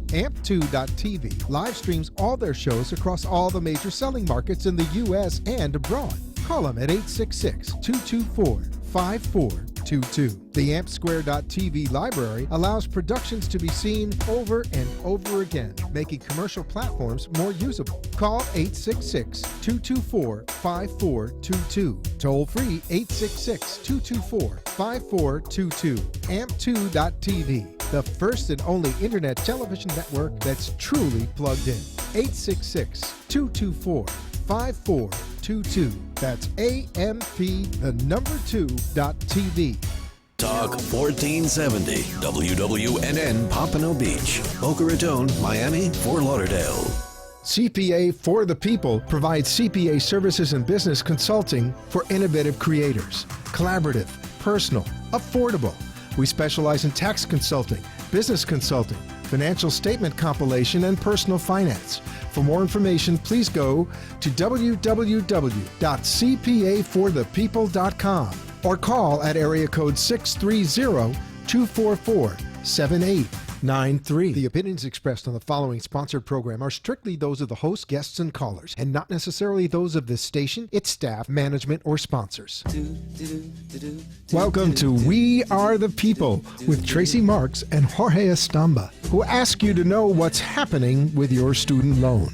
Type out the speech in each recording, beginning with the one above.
AMP2.tv live streams all their shows across all the major selling markets in the U.S. and abroad. Call them at 866-224-5422. The AmpSquare.tv library allows productions to be seen over and over again, making commercial platforms more usable. Call 866-224-5422. Toll free 866-224-5422. AMP2.tv, the first and only internet television network that's truly plugged in. 866-224-5422. That's AMP2.tv. Talk 1470 WWNN Pompano Beach, Boca Raton, Miami, Fort Lauderdale. CPA for the People provides CPA services and business consulting for innovative creators. Collaborative, personal, affordable. We specialize in tax consulting, business consulting, financial statement compilation, and personal finance. For more information, please go to www.cpaforthepeople.com or call at area code 630-244-7893. The opinions expressed on the following sponsored program are strictly those of the host, guests, and callers, and not necessarily those of this station, its staff, management, or sponsors. Welcome to We Are the People with Tracy Marks and Jorge Estamba, who ask you to know what's happening with your student loan.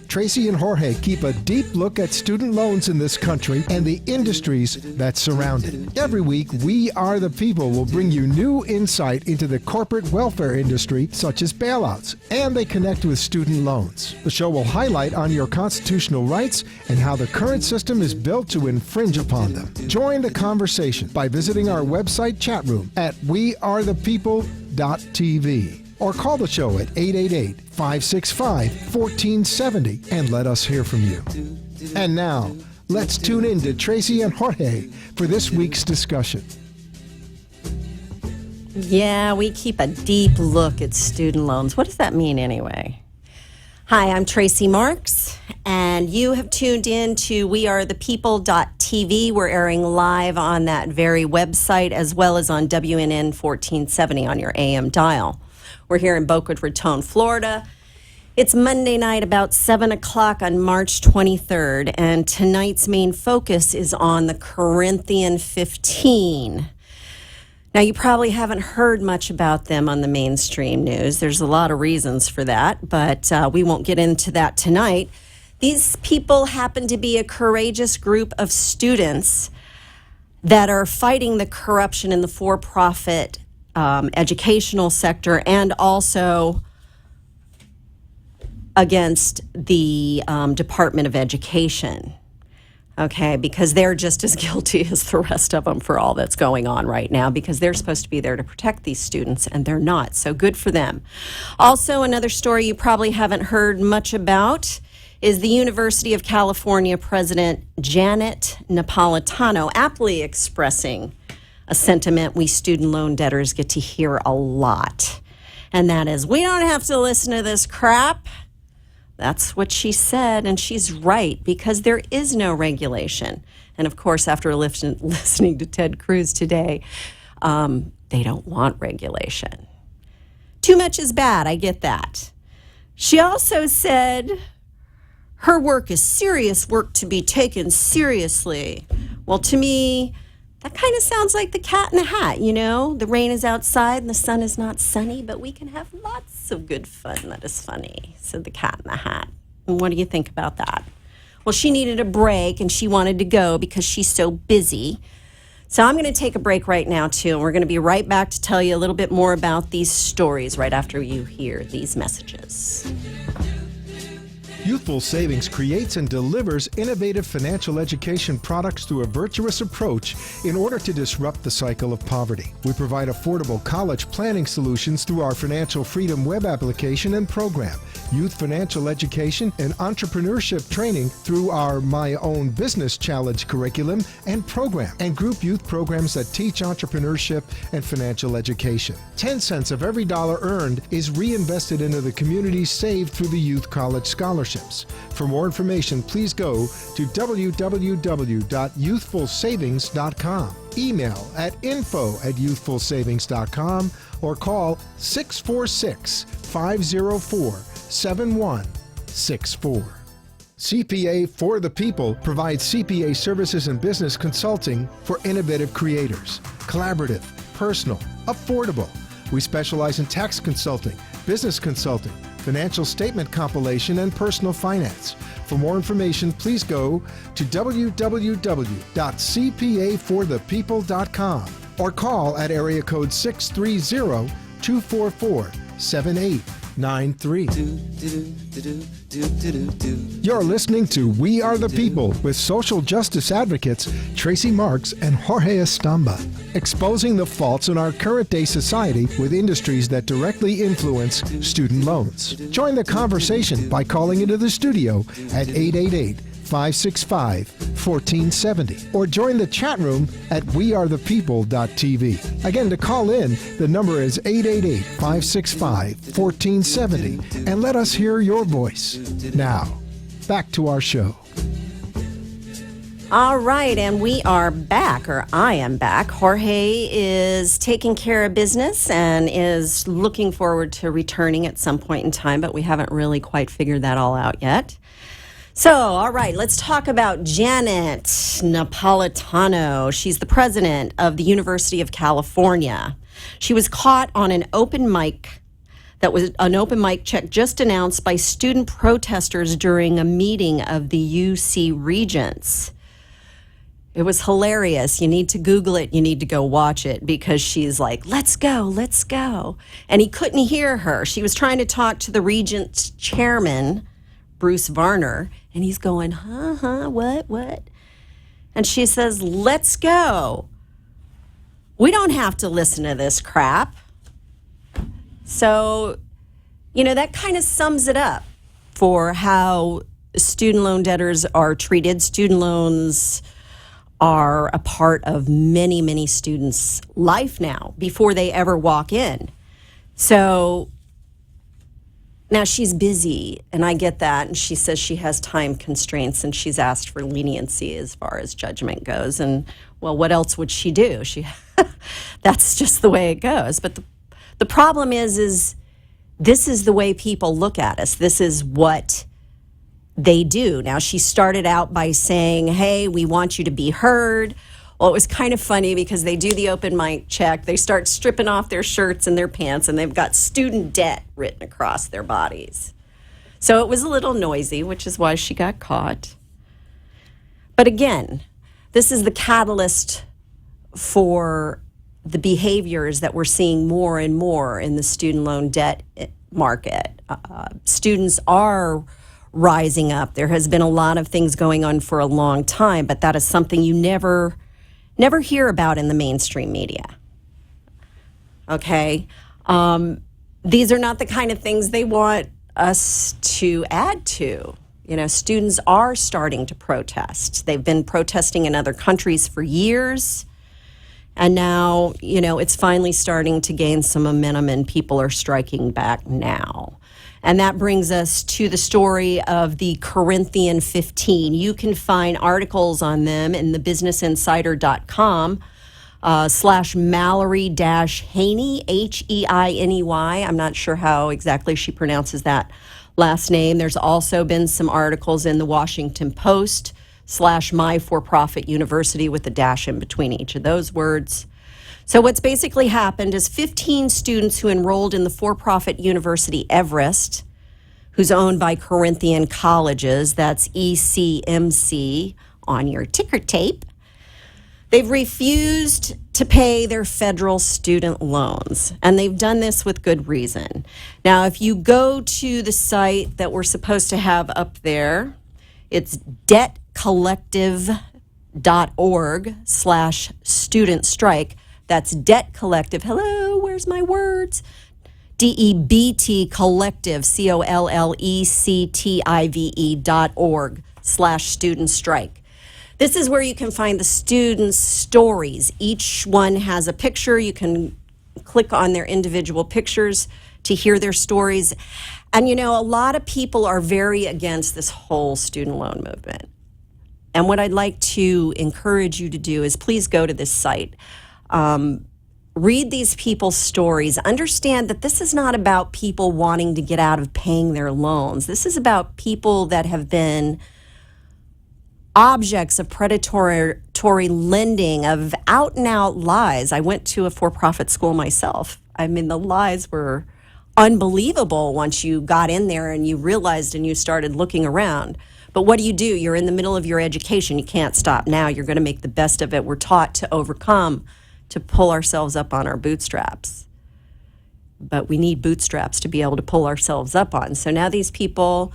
Tracy and Jorge keep a deep look at student loans in this country and the industries that surround it. Every week, We Are the People will bring you new insight into the corporate welfare industry, such as bailouts, and they connect with student loans. The show will highlight on your constitutional rights and how the current system is built to infringe upon them. Join the conversation by visiting our website chat room at wearethepeople.tv. Or call the show at 888-565-1470 and let us hear from you. And now, let's tune in to Tracy and Jorge for this week's discussion. Yeah, we keep a deep look at student loans. What does that mean anyway? Hi, I'm Tracy Marks, and you have tuned in to wearethepeople.tv. We're airing live on that very website as well as on WNN 1470 on your AM dial. We're here in Boca Raton, Florida. It's Monday night about 7 o'clock on March 23rd, and tonight's main focus is on the Corinthian 15. Now, you probably haven't heard much about them on the mainstream news. There's a lot of reasons for that, but we won't get into that tonight. These people happen to be a courageous group of students that are fighting the corruption in the for-profit educational sector and also against the Department of Education, okay, because they're just as guilty as the rest of them for all that's going on right now, because they're supposed to be there to protect these students and they're not, so good for them. Also, another story you probably haven't heard much about is the University of California President Janet Napolitano aptly expressing a sentiment we student loan debtors get to hear a lot. And that is, we don't have to listen to this crap. That's what she said, and she's right, because there is no regulation. And of course, after listening to Ted Cruz today, they don't want regulation. Too much is bad, I get that. She also said her work is serious work to be taken seriously. Well, to me, that kind of sounds like the Cat in the Hat, you know? The rain is outside and the sun is not sunny, but we can have lots of good fun that is funny, said the Cat in the Hat. And what do you think about that? Well, she needed a break and she wanted to go because she's so busy. So I'm going to take a break right now, too, and we're going to be right back to tell you a little bit more about these stories right after you hear these messages. Youthful Savings creates and delivers innovative financial education products through a virtuous approach in order to disrupt the cycle of poverty. We provide affordable college planning solutions through our Financial Freedom web application and program, youth financial education and entrepreneurship training through our My Own Business Challenge curriculum and program, and group youth programs that teach entrepreneurship and financial education. 10 cents of every dollar earned is reinvested into the communities saved through the Youth College Scholarships. For more information, please go to www.youthfulsavings.com. email at info@youthfulsavings.com or call 646-504-7164. CPA for the People provides CPA services and business consulting for innovative creators. Collaborative, personal, affordable. We specialize in tax consulting, business consulting, financial statement compilation, and personal finance. For more information, please go to www.cpaforthepeople.com or call at area code 630-244-7893. You're listening to We Are the People with social justice advocates Tracy Marks and Jorge Estamba, exposing the faults in our current day society with industries that directly influence student loans. Join the conversation by calling into the studio at 888-565-1470 or join the chat room at wearethepeople.tv. Again, to call in, the number is 888-565-1470 and let us hear your voice. Now, back to our show. All right, and we are back, or I am back. Jorge is taking care of business and is looking forward to returning at some point in time, but we haven't really quite figured that all out yet. So, all right, let's talk about Janet Napolitano. She's the president of the University of California. She was caught on an open mic. That was an open mic check just announced by student protesters during a meeting of the UC Regents. It was hilarious. You need to Google it. You need to go watch it because she's like, let's go, let's go. And he couldn't hear her. She was trying to talk to the Regents chairman, Bruce Varner, and he's going, what? And she says, let's go. We don't have to listen to this crap. So, that kind of sums it up for how student loan debtors are treated. Student loans are a part of many, many students' life now before they ever walk in. So now she's busy, and I get that, and she says she has time constraints, and she's asked for leniency as far as judgment goes. And, well, what else would she do? That's just the way it goes. But the problem is this is the way people look at us. This is what they do. Now, she started out by saying, hey, we want you to be heard. Well, it was kind of funny because they do the open mic check. They start stripping off their shirts and their pants, and they've got student debt written across their bodies. So it was a little noisy, which is why she got caught. But again, this is the catalyst for the behaviors that we're seeing more and more in the student loan debt market. Students are rising up. There has been a lot of things going on for a long time, but that is something you never hear about in the mainstream media. Okay? These are not the kind of things they want us to add to. Students are starting to protest. They've been protesting in other countries for years. And now, it's finally starting to gain some momentum and people are striking back now. And that brings us to the story of the Corinthian 15. You can find articles on them in thebusinessinsider.com /Mallory-Haney, H-E-I-N-E-Y. I'm not sure how exactly she pronounces that last name. There's also been some articles in the Washington Post /My For-Profit University with a dash in between each of those words. So what's basically happened is 15 students who enrolled in the for-profit University Everest, who's owned by Corinthian Colleges, that's ECMC on your ticker tape, they've refused to pay their federal student loans, and they've done this with good reason. Now, if you go to the site that we're supposed to have up there, it's debtcollective.org/student strike. That's Debt Collective. Hello, where's my words? DEBT Collective, COLLECTIVE.org/student strike. This is where you can find the students' stories. Each one has a picture. You can click on their individual pictures to hear their stories. And a lot of people are very against this whole student loan movement. And what I'd like to encourage you to do is please go to this site. Read these people's stories. Understand that this is not about people wanting to get out of paying their loans. This is about people that have been objects of predatory lending, of out and out lies. I went to a for-profit school myself. I mean, the lies were unbelievable once you got in there and you realized and you started looking around. But what do? You're in the middle of your education. You can't stop now. You're going to make the best of it. We're taught to overcome, to pull ourselves up on our bootstraps. But we need bootstraps to be able to pull ourselves up on. So now these people,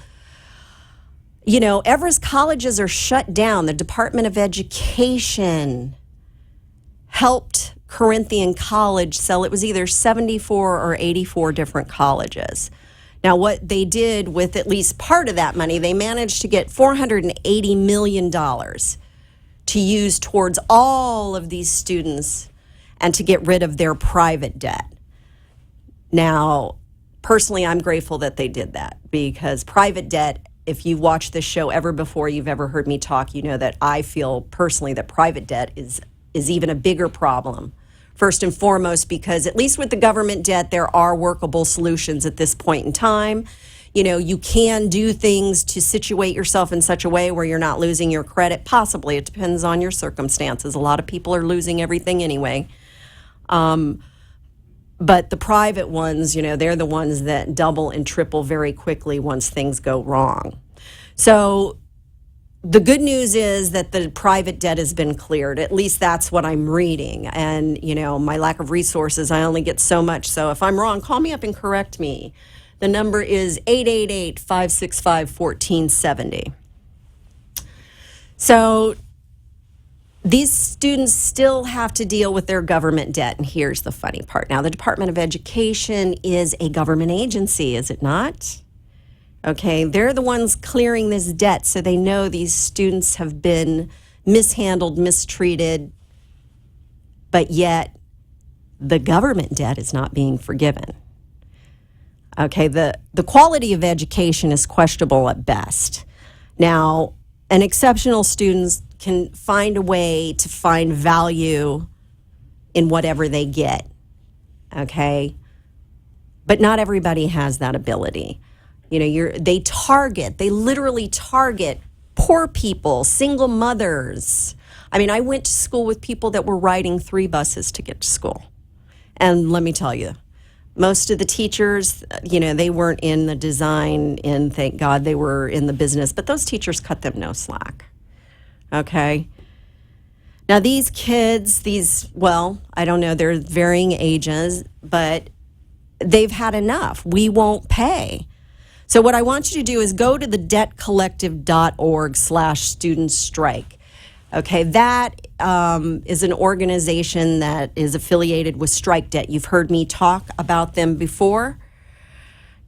Everest colleges are shut down. The Department of Education helped Corinthian College sell. It was either 74 or 84 different colleges. Now, what they did with at least part of that money, they managed to get $480 million to use towards all of these students and to get rid of their private debt. Now, personally, I'm grateful that they did that, because private debt, if you've watched this show ever before, you've ever heard me talk, you know that I feel personally that private debt is even a bigger problem. First and foremost, because at least with the government debt, there are workable solutions at this point in time. You can do things to situate yourself in such a way where you're not losing your credit. Possibly. It depends on your circumstances. A lot of people are losing everything anyway. But the private ones, they're the ones that double and triple very quickly once things go wrong. So the good news is that the private debt has been cleared. At least that's what I'm reading. And, my lack of resources, I only get so much. So if I'm wrong, call me up and correct me. The number is 888-565-1470. So these students still have to deal with their government debt. And here's the funny part. Now, the Department of Education is a government agency, is it not? Okay, they're the ones clearing this debt, so they know these students have been mishandled, mistreated, but yet the government debt is not being forgiven. Okay, the quality of education is questionable at best. Now, an exceptional student can find a way to find value in whatever they get, okay? But not everybody has that ability. They literally target poor people, single mothers. I mean, I went to school with people that were riding 3 buses to get to school. And let me tell you, most of the teachers, they weren't in the design, and thank God they were in the business, but those teachers cut them no slack. Okay? Now, these kids, I don't know, they're varying ages, but they've had enough. We won't pay. So what I want you to do is go to the debtcollective.org/student strike. Okay, that is an organization that is affiliated with Strike Debt. You've heard me talk about them before.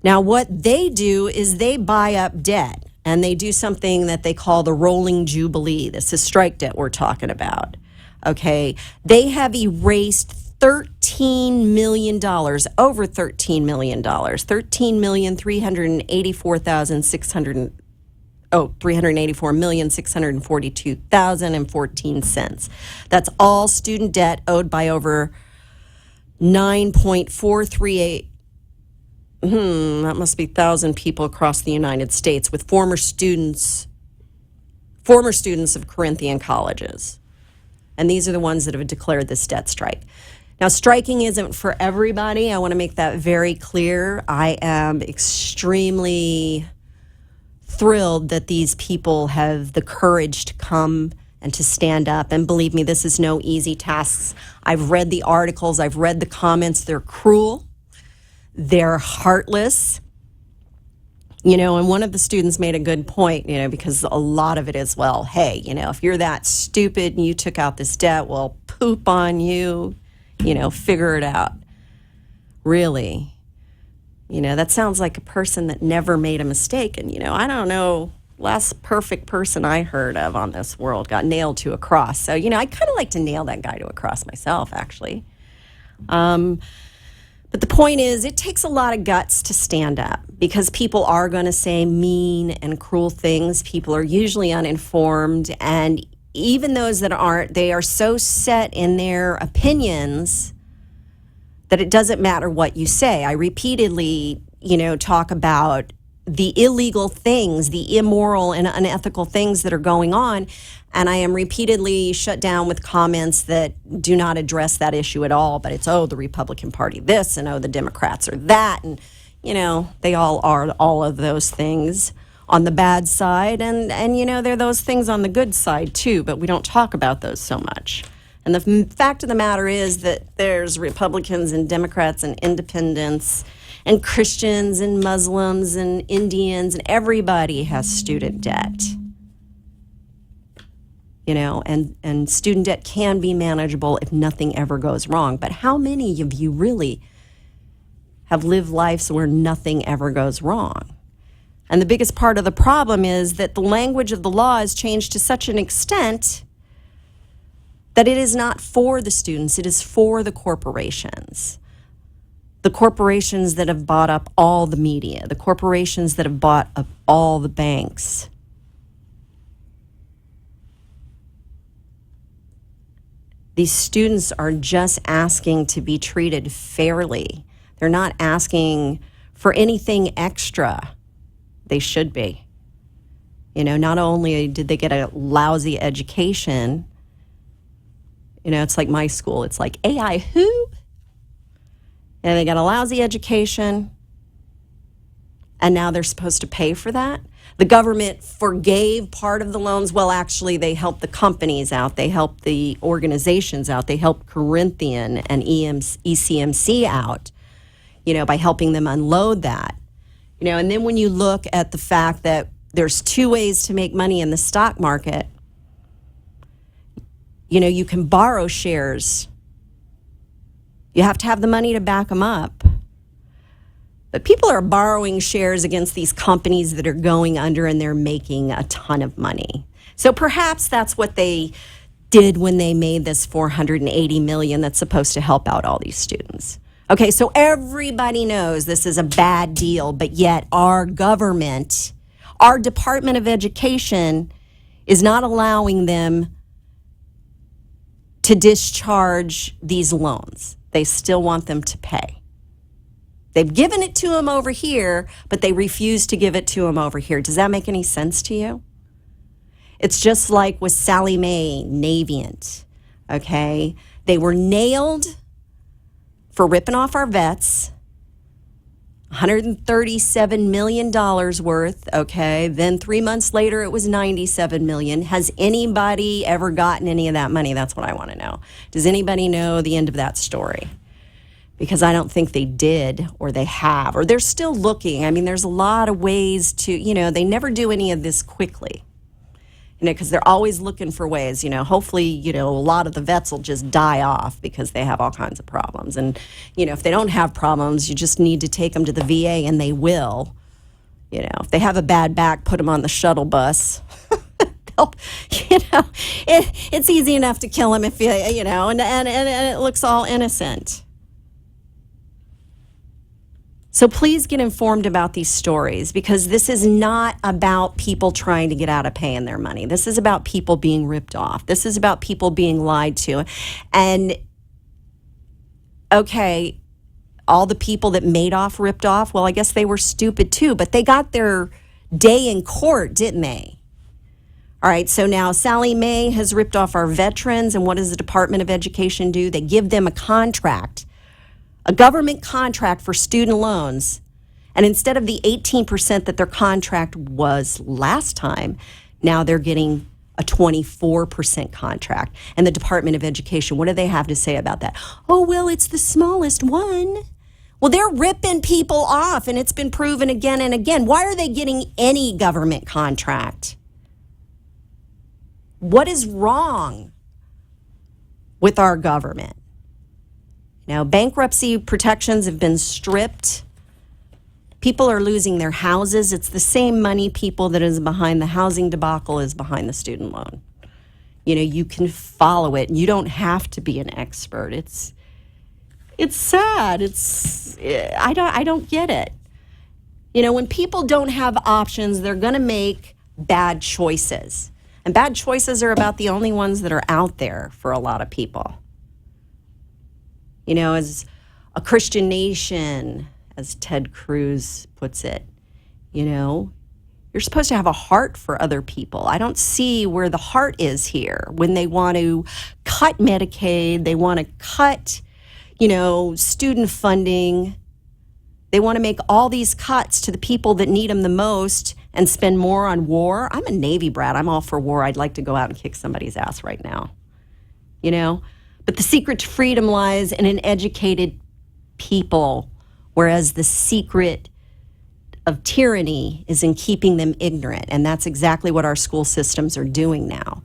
Now, what they do is they buy up debt, and they do something that they call the rolling jubilee. This is Strike Debt we're talking about. Okay, they have erased $13 million, over $13 million, $384,642,014. That's all student debt owed by over 9.438 that must be 1,000 people across the United States, with former students of Corinthian colleges. And these are the ones that have declared this debt strike. Now, striking isn't for everybody. I want to make that very clear. I am extremely thrilled that these people have the courage to come and to stand up. And believe me, this is no easy task. I've read the articles. I've read the comments. They're cruel. They're heartless. And one of the students made a good point, because a lot of it is, hey, if you're that stupid and you took out this debt, well, poop on you. Figure it out. Really. That sounds like a person that never made a mistake. And, I don't know, last perfect person I heard of on this world got nailed to a cross. So, I kind of like to nail that guy to a cross myself, actually. But the point is, it takes a lot of guts to stand up. because people are going to say mean and cruel things. People are usually uninformed, and even those that aren't, they are so set in their opinions that it doesn't matter what you say. I repeatedly, talk about the illegal things, the immoral and unethical things that are going on, and I am repeatedly shut down with comments that do not address that issue at all. But it's, the Republican Party this, and the Democrats are that, and they all are all of those things on the bad side, and they're those things on the good side too, but we don't talk about those so much. And the fact of the matter is that there's Republicans and Democrats and independents and Christians and Muslims and Indians, and everybody has student debt. And student debt can be manageable if nothing ever goes wrong. But how many of you really have lived lives where nothing ever goes wrong? And the biggest part of the problem is that the language of the law has changed to such an extent that it is not for the students, it is for the corporations. The corporations that have bought up all the media, the corporations that have bought up all the banks. These students are just asking to be treated fairly. They're not asking for anything extra. They should be. Not only did they get a lousy education, it's like my school. It's like AI who? And they got a lousy education, and now they're supposed to pay for that? The government forgave part of the loans. Well, actually, they helped the companies out. They helped the organizations out. They helped Corinthian and ECMC out, by helping them unload that. And then when you look at the fact that there's two ways to make money in the stock market, you can borrow shares. You have to have the money to back them up. But people are borrowing shares against these companies that are going under, and they're making a ton of money. So perhaps that's what they did when they made this $480 million that's supposed to help out all these students. Okay, so everybody knows this is a bad deal, but yet our government, our Department of Education, is not allowing them to discharge these loans. They still want them to pay. They've given it to them over here, but they refuse to give it to them over here. Does that make any sense to you? It's just like with Sallie Mae, Navient, okay? They were nailed for ripping off our vets, $137 million worth, okay? Then 3 months later, it was $97 million. Has anybody ever gotten any of that money? That's what I want to know. Does anybody know the end of that story? Because I don't think they did, or they have, or they're still looking. I mean, there's a lot of ways to, they never do any of this quickly. Because they're always looking for ways, hopefully, a lot of the vets will just die off because they have all kinds of problems. And, if they don't have problems, you just need to take them to the VA, and they will. If they have a bad back, put them on the shuttle bus. It's easy enough to kill them if and it looks all innocent. So please get informed about these stories, because this is not about people trying to get out of paying their money. This is about people being ripped off. This is about people being lied to. And, okay, all the people that Madoff ripped off, well, I guess they were stupid too, but they got their day in court, didn't they? All right, so now Sallie Mae has ripped off our veterans, and what does the Department of Education do? They give them a contract. A government contract for student loans, and instead of the 18% that their contract was last time, now they're getting a 24% contract. And the Department of Education, what do they have to say about that? Oh, well, it's the smallest one. Well, they're ripping people off, and it's been proven again and again. Why are they getting any government contract? What is wrong with our government? Now, bankruptcy protections have been stripped. People are losing their houses. It's the same money, people, that is behind the housing debacle is behind the student loan. You can follow it. You don't have to be an expert. It's sad. I don't get it. You know, when people don't have options, they're going to make bad choices. And bad choices are about the only ones that are out there for a lot of people. You know, as a Christian nation, as Ted Cruz puts it, you know, you're supposed to have a heart for other people. I don't see where the heart is here when they want to cut Medicaid, they want to cut, you know, student funding. They want to make all these cuts to the people that need them the most and spend more on war. I'm a Navy brat. I'm all for war. I'd like to go out and kick somebody's ass right now, you know? But the secret to freedom lies in an educated people, whereas the secret of tyranny is in keeping them ignorant. And that's exactly what our school systems are doing now.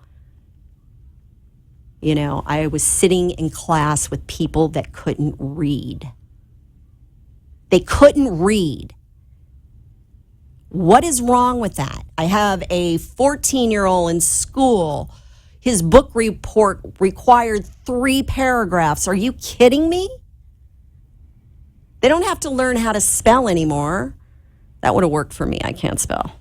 You know, I was sitting in class with people that couldn't read. They couldn't read. What is wrong with that? I have a 14-year-old in school. His book report required 3 paragraphs. Are you kidding me? They don't have to learn how to spell anymore. That would have worked for me. I can't spell.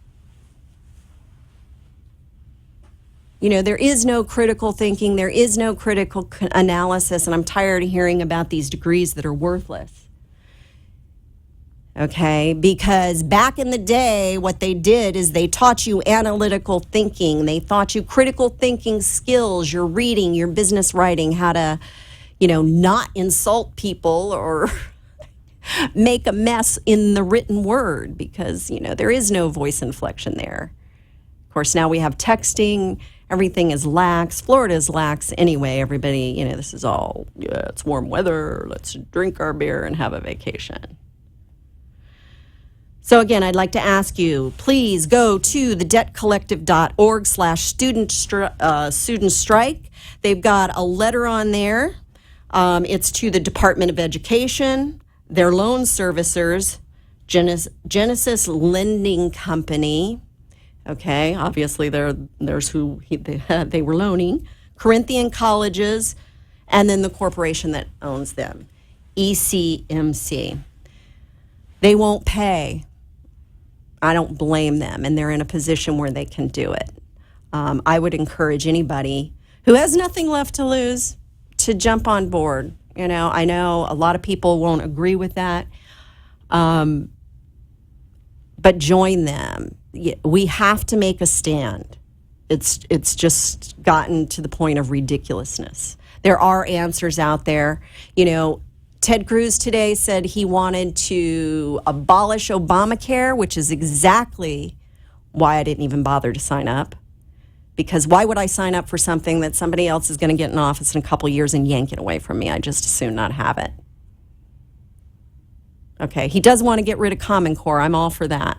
You know, there is no critical thinking. There is no critical analysis. And I'm tired of hearing about these degrees that are worthless. Okay, because back in the day, what they did is they taught you analytical thinking. They taught you critical thinking skills, your reading, your business writing, how to, you know, not insult people or make a mess in the written word because, you know, there is no voice inflection there. Of course, now we have texting. Everything is lax. Florida is lax anyway. Everybody, you know, this is all, yeah, it's warm weather. Let's drink our beer and have a vacation. So again, I'd like to ask you, please go to thedebtcollective.org/student strike. They've got a letter on there. It's to the Department of Education, their loan servicers, Genesis Lending Company. Okay, obviously there's who they were loaning, Corinthian Colleges, and then the corporation that owns them, ECMC. They won't pay. I don't blame them, and they're in a position where they can do it. I would encourage anybody who has nothing left to lose to jump on board. You know, I know a lot of people won't agree with that, but join them. We have to make a stand. It's just gotten to the point of ridiculousness. There are answers out there. You know, Ted Cruz today said he wanted to abolish Obamacare, which is exactly why I didn't even bother to sign up. Because why would I sign up for something that somebody else is going to get in office in a couple of years and yank it away from me? I just as soon not have it. Okay, he does want to get rid of Common Core. I'm all for that.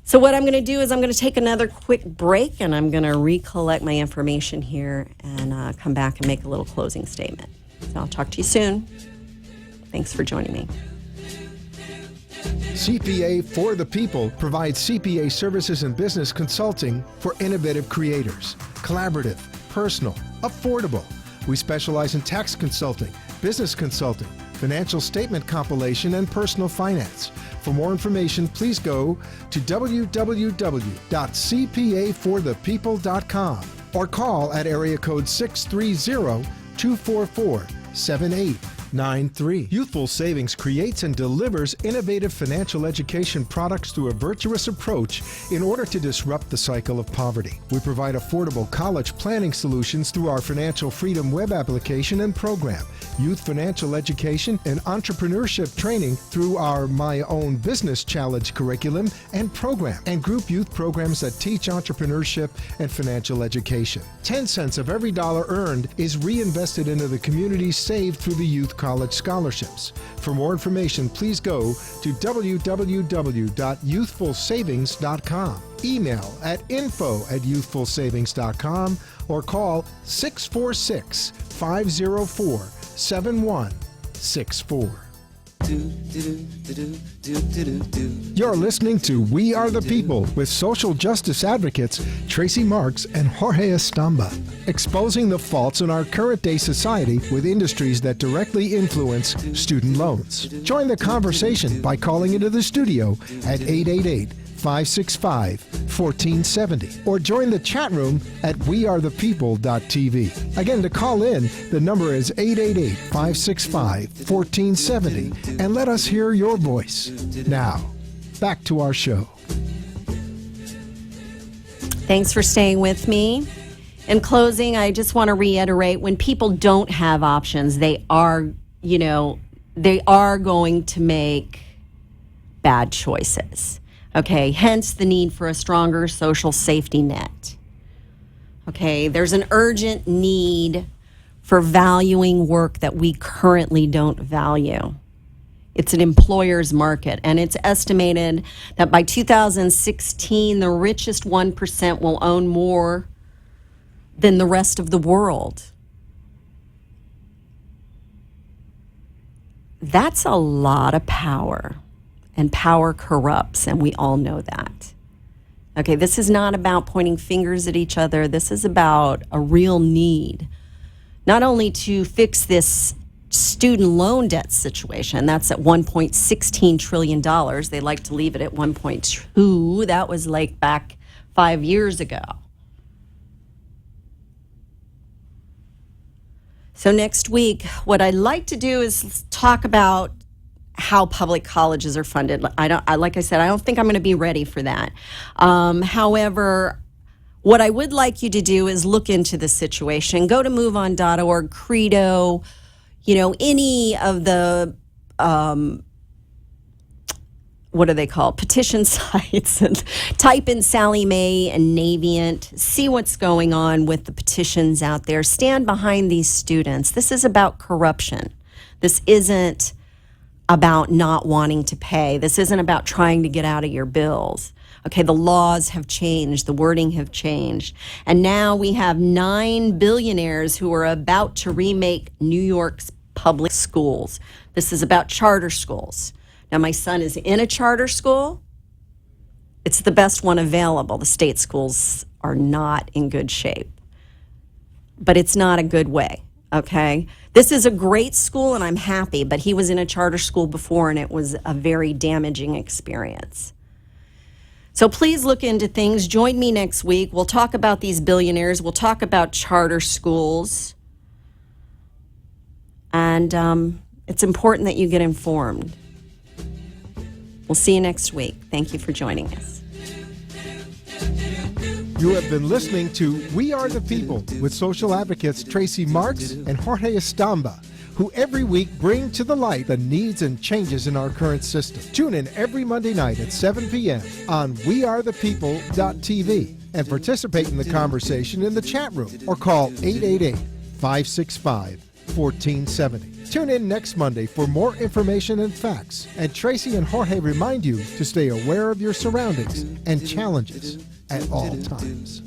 So what I'm going to do is I'm going to take another quick break, and I'm going to recollect my information here and come back and make a little closing statement. So I'll talk to you soon. Thanks for joining me. CPA for the People provides CPA services and business consulting for innovative creators. Collaborative, personal, affordable. We specialize in tax consulting, business consulting, financial statement compilation, and personal finance. For more information, please go to www.cpaforthepeople.com or call at area code 630-244-7893. Youthful Savings creates and delivers innovative financial education products through a virtuous approach in order to disrupt the cycle of poverty. We provide affordable college planning solutions through our Financial Freedom web application and program, youth financial education and entrepreneurship training through our My Own Business Challenge curriculum and program, and group youth programs that teach entrepreneurship and financial education. 10 cents of every dollar earned is reinvested into the communities saved through the Youth College Scholarships. For more information, please go to www.youthfulsavings.com. Email at info@youthfulsavings.com or call 646-504-7164. You're listening to We Are the People with social justice advocates Tracy Marks and Jorge Estamba, exposing the faults in our current day society with industries that directly influence student loans. Join the conversation by calling into the studio at 888-565-1470 or join the chat room at wearethepeople.tv. Again, to call in, the number is 888-565-1470 and let us hear your voice. Now, back to our show. Thanks for staying with me. In closing, I just want to reiterate, when people don't have options, they are going to make bad choices. Okay, hence the need for a stronger social safety net. Okay, there's an urgent need for valuing work that we currently don't value. It's an employer's market, and it's estimated that by 2016, the richest 1% will own more than the rest of the world. That's a lot of power, and power corrupts, and we all know that. Okay, this is not about pointing fingers at each other. This is about a real need, not only to fix this student loan debt situation. That's at $1.16 trillion. They like to leave it at 1.2. That was like back 5 years ago. So next week, what I'd like to do is talk about how public colleges are funded. Like I said, I don't think I'm going to be ready for that. However, what I would like you to do is look into the situation. Go to MoveOn.org, Credo, any of the, what are they called? Petition sites, and type in Sallie Mae and Navient. See what's going on with the petitions out there. Stand behind these students. This is about corruption. This isn't about not wanting to pay. This isn't about trying to get out of your bills. Okay, the laws have changed, the wording have changed. And now we have 9 billionaires who are about to remake New York's public schools. This is about charter schools. Now, my son is in a charter school. It's the best one available. The state schools are not in good shape. But it's not a good way, okay? This is a great school, and I'm happy, but he was in a charter school before, and it was a very damaging experience. So please look into things. Join me next week. We'll talk about these billionaires. We'll talk about charter schools. And it's important that you get informed. We'll see you next week. Thank you for joining us. You have been listening to We Are the People with social advocates Tracy Marks and Jorge Estamba, who every week bring to the light the needs and changes in our current system. Tune in every Monday night at 7 p.m. on wearethepeople.tv and participate in the conversation in the chat room or call 888-565-1470. Tune in next Monday for more information and facts. And Tracy and Jorge remind you to stay aware of your surroundings and challenges at all times.